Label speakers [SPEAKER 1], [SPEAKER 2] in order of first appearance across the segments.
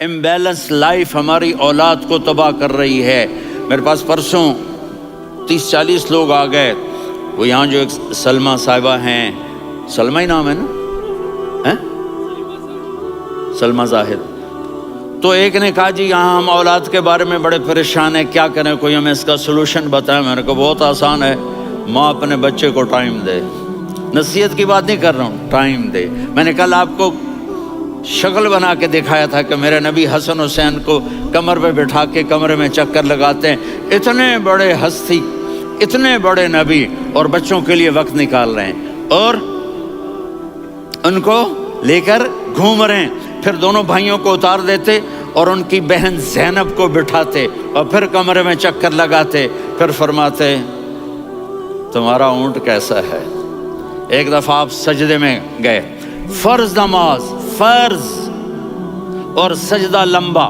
[SPEAKER 1] Imbalance life ہماری اولاد کو تباہ کر رہی ہے۔ میرے پاس پرسوں 30-40 لوگ آ گئے، وہ یہاں جو ایک سلمہ صاحبہ ہیں، سلمہ ہی نام ہے نا، سلمہ زاہد، تو ایک نے کہا جی یہاں ہم اولاد کے بارے میں بڑے پریشان ہیں، کیا کریں، کوئی ہمیں اس کا سلوشن بتائیں۔ میں نے کہا بہت آسان ہے، ماں اپنے بچے کو ٹائم دے، نصیحت کی بات نہیں کر رہا ہوں، ٹائم دے۔ میں نے کل آپ کو شکل بنا کے دکھایا تھا کہ میرے نبی حسن حسین کو کمر پہ بٹھا کے کمرے میں چکر لگاتے ہیں، اتنے بڑے ہستی، اتنے بڑے نبی، اور بچوں کے لیے وقت نکال رہے ہیں اور ان کو لے کر گھوم رہے ہیں۔ پھر دونوں بھائیوں کو اتار دیتے اور ان کی بہن زینب کو بٹھاتے اور پھر کمرے میں چکر لگاتے، پھر فرماتے تمہارا اونٹ کیسا ہے۔ ایک دفعہ آپ سجدے میں گئے، فرض نماز، فرض، اور سجدہ لمبا،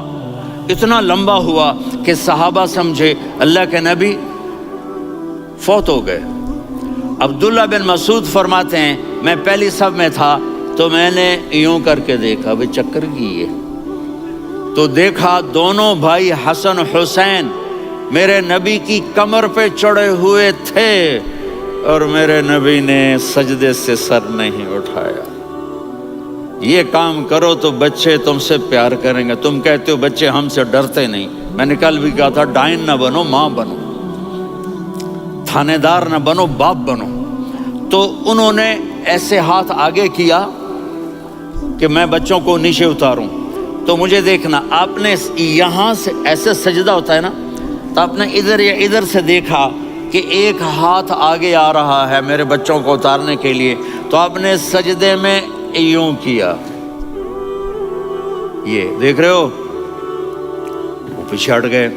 [SPEAKER 1] اتنا لمبا ہوا کہ صحابہ سمجھے اللہ کے نبی فوت ہو گئے۔ عبداللہ بن مسعود فرماتے ہیں میں پہلی صف میں تھا تو میں نے یوں کر کے دیکھا، بھئی چکر کی ہے، تو دیکھا دونوں بھائی حسن حسین میرے نبی کی کمر پہ چڑھے ہوئے تھے اور میرے نبی نے سجدے سے سر نہیں اٹھایا۔ یہ کام کرو تو بچے تم سے پیار کریں گے۔ تم کہتے ہو بچے ہم سے ڈرتے نہیں، میں نے کل بھی کہا تھا ڈائن نہ بنو، ماں بنو، تھانے دار نہ بنو، باپ بنو۔ تو انہوں نے ایسے ہاتھ آگے کیا کہ میں بچوں کو نیچے اتاروں، تو مجھے دیکھنا، آپ نے یہاں سے ایسے سجدہ ہوتا ہے نا، تو آپ نے ادھر یا ادھر سے دیکھا کہ ایک ہاتھ آگے آ رہا ہے میرے بچوں کو اتارنے کے لیے، تو آپ نے سجدے میں یوں کیا، یہ دیکھ رہے ہو، وہ پیچھے ہٹ گئے۔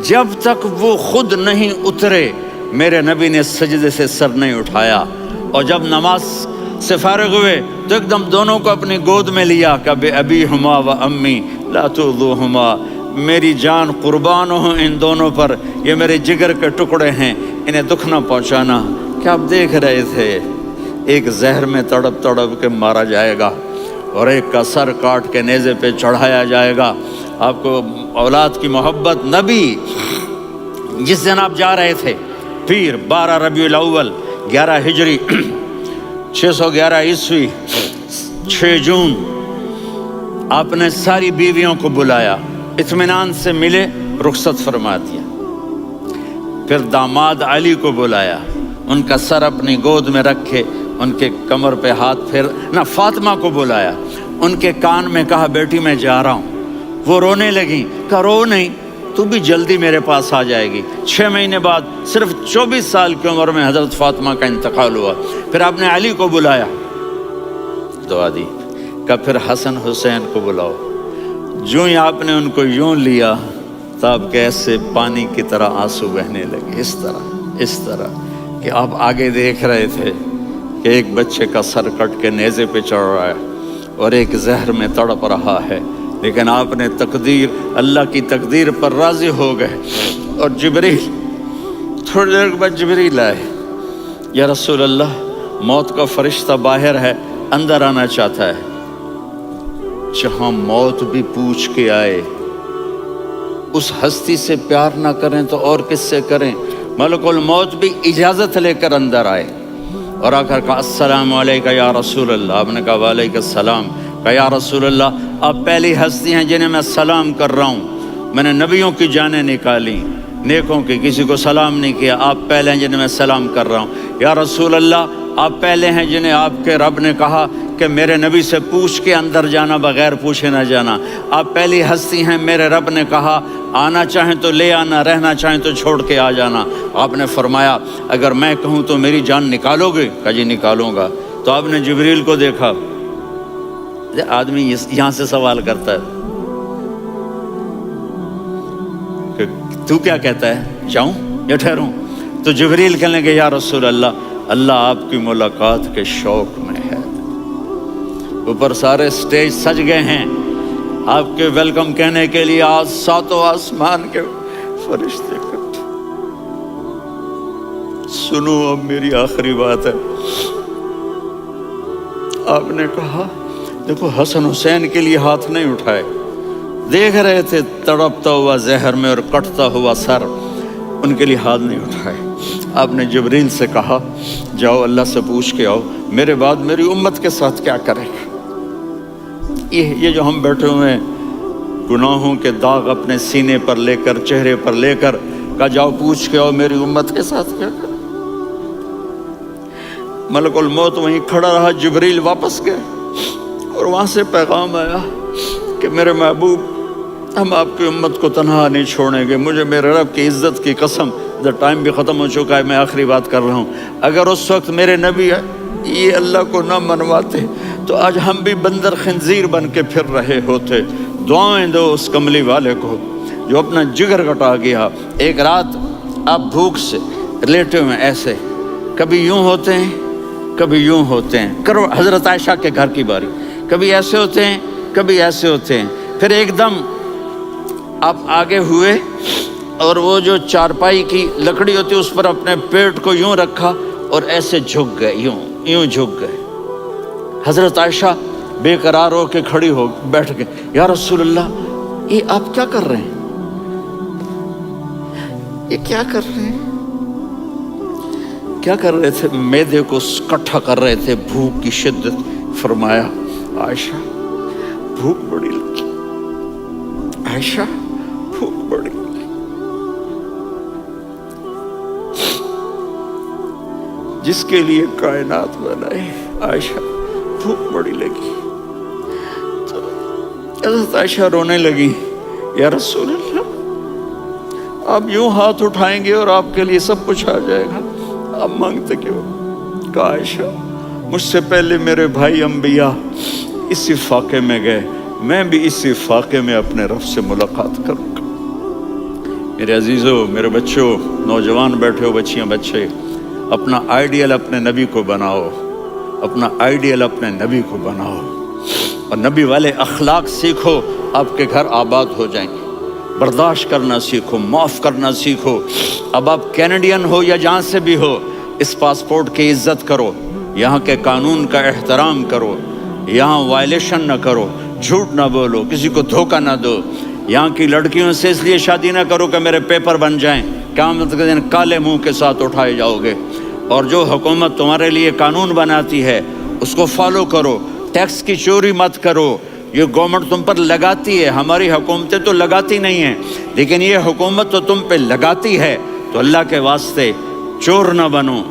[SPEAKER 1] جب تک وہ خود نہیں اترے میرے نبی نے سجدے سے سر نہیں اٹھایا، اور جب نماز سے فارغ ہوئے تو ایک دم دونوں کو اپنی گود میں لیا کہ ابی ہما و امی لا تؤذوہما، میری جان قربان ہو ان دونوں پر، یہ میرے جگر کے ٹکڑے ہیں، انہیں دکھ نہ پہنچانا۔ کیا آپ دیکھ رہے تھے ایک زہر میں تڑپ تڑپ کے مارا جائے گا اور ایک کا سر کاٹ کے نیزے پہ چڑھایا جائے گا۔ آپ کو اولاد کی محبت، نبی جس دن آپ جا رہے تھے پیر 12 ربیع الاول 11 ہجری 611 عیسوی 6 جون، آپ نے ساری بیویوں کو بلایا، اطمینان سے ملے، رخصت فرما دیا۔ پھر داماد علی کو بلایا، ان کا سر اپنی گود میں رکھے، ان کے کمر پہ ہاتھ پھیر نہ۔ فاطمہ کو بلایا، ان کے کان میں کہا بیٹی میں جا رہا ہوں، وہ رونے لگیں، کہا رو نہیں، تو بھی جلدی میرے پاس آ جائے گی۔ 6 مہینے بعد صرف 24 سال کی عمر میں حضرت فاطمہ کا انتقال ہوا۔ پھر آپ نے علی کو بلایا، دعا دی، کہ پھر حسن حسین کو بلاؤ۔ جو ہی آپ نے ان کو یوں لیا تو آپ کے ایسے پانی کی طرح آنسو بہنے لگے، اس طرح کہ آپ آگے دیکھ رہے تھے کہ ایک بچے کا سر کٹ کے نیزے پہ چڑھ رہا ہے اور ایک زہر میں تڑپ رہا ہے، لیکن آپ نے تقدیر، اللہ کی تقدیر پر راضی ہو گئے۔ اور جبریل، تھوڑی دیر کے بعد جبریل آئے، یا رسول اللہ موت کا فرشتہ باہر ہے، اندر آنا چاہتا ہے۔ جہاں موت بھی پوچھ کے آئے، اس ہستی سے پیار نہ کریں تو اور کس سے کریں؟ ملک الموت بھی اجازت لے کر اندر آئے اور آ کر کہا السلام علیکہ یا رسول اللہ۔ آپ نے کہا وعلیکم السلام۔ کہا یا رسول اللہ آپ پہلی ہستی ہیں جنہیں میں سلام کر رہا ہوں، میں نے نبیوں کی جانیں نکالی، نیکوں کی، کسی کو سلام نہیں کیا، آپ پہلے ہیں جنہیں میں سلام کر رہا ہوں۔ یا رسول اللہ آپ پہلے ہیں جنہیں آپ کے رب نے کہا کہ میرے نبی سے پوچھ کے اندر جانا، بغیر پوچھے نہ جانا۔ آپ پہلی ہستی ہیں، میرے رب نے کہا آنا چاہیں تو لے آنا، رہنا چاہیں تو چھوڑ کے آ جانا۔ آپ نے فرمایا اگر میں کہوں تو میری جان نکالو گے؟ کہا جی نکالوں گا۔ تو آپ نے جبریل کو دیکھا، آدمی یہاں سے سوال کرتا ہے کہ تو کیا کہتا ہے، جاؤں یا ٹھہروں؟ تو جبریل کہنے لگے یا رسول اللہ، اللہ آپ کی ملاقات کے شوق میں ہے۔ اوپر سارے سٹیج سج گئے ہیں آپ کے ویلکم کہنے کے لیے، آج 7 آسمان کے فرشتے اکٹھے۔ سنو اب میری آخری بات ہے۔ آپ نے کہا دیکھو حسن حسین کے لیے ہاتھ نہیں اٹھائے، دیکھ رہے تھے تڑپتا ہوا زہر میں اور کٹتا ہوا سر، ان کے لیے ہاتھ نہیں اٹھائے۔ آپ نے جبریل سے کہا جاؤ اللہ سے پوچھ کے آؤ میرے بعد میری امت کے ساتھ کیا کرے گا۔ یہ جو ہم بیٹھے ہوئے ہیں گناہوں کے داغ اپنے سینے پر لے کر چہرے پر لے کر، کہا جاؤ پوچھ کے آؤ میری امت کے ساتھ کیا کرے۔ ملک الموت وہیں کھڑا رہا، جبریل واپس گئے اور وہاں سے پیغام آیا کہ میرے محبوب ہم آپ کی امت کو تنہا نہیں چھوڑیں گے، مجھے میرے رب کی عزت کی قسم، ٹائم بھی ختم ہو چکا ہے، میں آخری بات کر رہا ہوں، اگر اس وقت میرے نبی یہ اللہ کو نہ منواتے تو آج ہم بھی بندر خنزیر بن کے پھر رہے ہوتے۔ دعائیں دو اس کملی والے کو جو اپنا جگر کٹا گیا۔ ایک رات آپ بھوک سے لیٹے ہوئے ایسے، کبھی یوں ہوتے ہیں کبھی یوں ہوتے ہیں، کرو حضرت عائشہ کے گھر کی باری، کبھی ایسے ہوتے ہیں کبھی ایسے ہوتے ہیں، پھر ایک دم آپ آگے ہوئے اور وہ جو چارپائی کی لکڑی ہوتی اس پر اپنے پیٹ کو یوں رکھا اور ایسے جھک گئے، یوں جھک گئے۔ حضرت عائشہ بے قرار ہو کے کھڑی ہو بیٹھ گئے، یا رسول اللہ یہ آپ کیا کر رہے ہیں، یہ کیا کر رہے ہیں؟ کیا کر رہے تھے؟ معدے کو کٹھا کر رہے تھے، بھوک کی شدت۔ فرمایا عائشہ بھوک بڑی لگی، عائشہ بھوک بڑی لگی، جس کے لیے کائنات بنائے، عائشہ بھوک بڑی لگی۔ تو حضرت عائشہ رونے لگی، یا رسول اللہ آپ یوں ہاتھ اٹھائیں گے اور آپ کے لیے سب کچھ آ جائے گا، آپ مانگتے کیوں؟ کہا عائشہ مجھ سے پہلے میرے بھائی انبیاء اسی فاقے میں گئے، میں بھی اسی فاقے میں اپنے رب سے ملاقات کروں گا۔ میرے عزیزوں، میرے بچوں، نوجوان بیٹھے ہو، بچیاں بچے، اپنا آئیڈیل اپنے نبی کو بناؤ، اپنا آئیڈیل اپنے نبی کو بناؤ اور نبی والے اخلاق سیکھو، آپ کے گھر آباد ہو جائیں گے۔ برداشت کرنا سیکھو، معاف کرنا سیکھو۔ اب آپ کینیڈین ہو یا جہاں سے بھی ہو، اس پاسپورٹ کی عزت کرو، یہاں کے قانون کا احترام کرو، یہاں وائلیشن نہ کرو، جھوٹ نہ بولو، کسی کو دھوکہ نہ دو۔ یہاں کی لڑکیوں سے اس لیے شادی نہ کرو کہ میرے پیپر بن جائیں، قیامت کے دن کالے منہ کے ساتھ اٹھائے جاؤ گے۔ اور جو حکومت تمہارے لیے قانون بناتی ہے اس کو فالو کرو، ٹیکس کی چوری مت کرو۔ یہ گورنمنٹ تم پر لگاتی ہے، ہماری حکومتیں تو لگاتی نہیں ہیں، لیکن یہ حکومت تو تم پہ لگاتی ہے، تو اللہ کے واسطے چور نہ بنو۔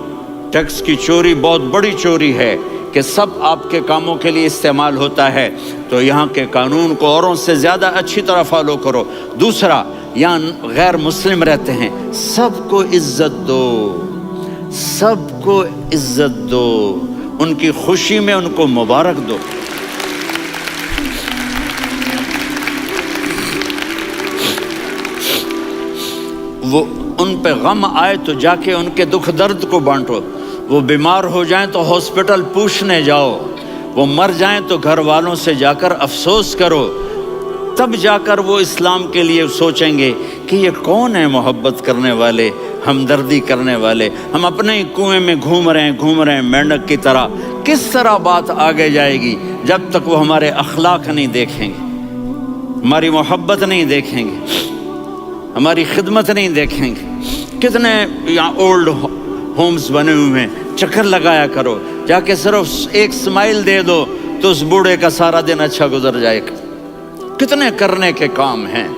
[SPEAKER 1] ٹیکس کی چوری بہت بڑی چوری ہے کہ سب آپ کے کاموں کے لیے استعمال ہوتا ہے، تو یہاں کے قانون کو اوروں سے زیادہ اچھی طرح فالو کرو۔ دوسرا، یہاں غیر مسلم رہتے ہیں، سب کو عزت دو، سب کو عزت دو، ان کی خوشی میں ان کو مبارک دو۔ وہ ان پہ غم آئے تو جا کے ان کے دکھ درد کو بانٹو، وہ بیمار ہو جائیں تو ہاسپٹل پوچھنے جاؤ، وہ مر جائیں تو گھر والوں سے جا کر افسوس کرو، تب جا کر وہ اسلام کے لیے سوچیں گے کہ یہ کون ہے محبت کرنے والے، ہمدردی کرنے والے۔ ہم اپنے ہی کنویں میں گھوم رہے ہیں مینڈک کی طرح۔ کس طرح بات آگے جائے گی جب تک وہ ہمارے اخلاق نہیں دیکھیں گے، ہماری محبت نہیں دیکھیں گے، ہماری خدمت نہیں دیکھیں گے۔ کتنے یہاں اولڈ ہومز بنے ہوئے ہیں، چکر لگایا کرو، جا کے صرف ایک سمائل دے دو تو اس بوڑھے کا سارا دن اچھا گزر جائے گا۔ کتنے کرنے کے کام ہیں۔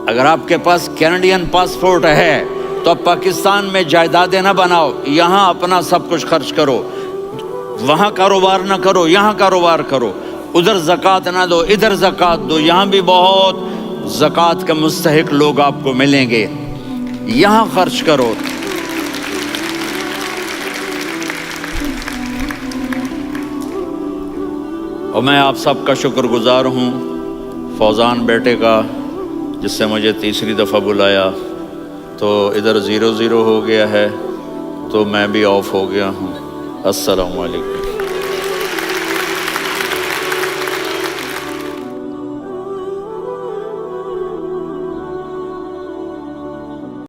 [SPEAKER 1] اگر آپ کے پاس کینیڈین پاسپورٹ ہے تو اب پاکستان میں جائیدادیں نہ بناؤ، یہاں اپنا سب کچھ خرچ کرو، وہاں کاروبار نہ کرو، یہاں کاروبار کرو، ادھر زکوٰۃ نہ دو، ادھر زکوٰۃ دو، یہاں بھی بہت زکوٰۃ کے مستحق لوگ آپ کو ملیں گے، یہاں خرچ کرو۔ اور میں آپ سب کا شکر گزار ہوں، فوزان بیٹے کا، جس سے مجھے تیسری دفعہ بلایا، تو ادھر 0-0 ہو گیا ہے تو میں بھی آف ہو گیا ہوں۔ السلام علیکم۔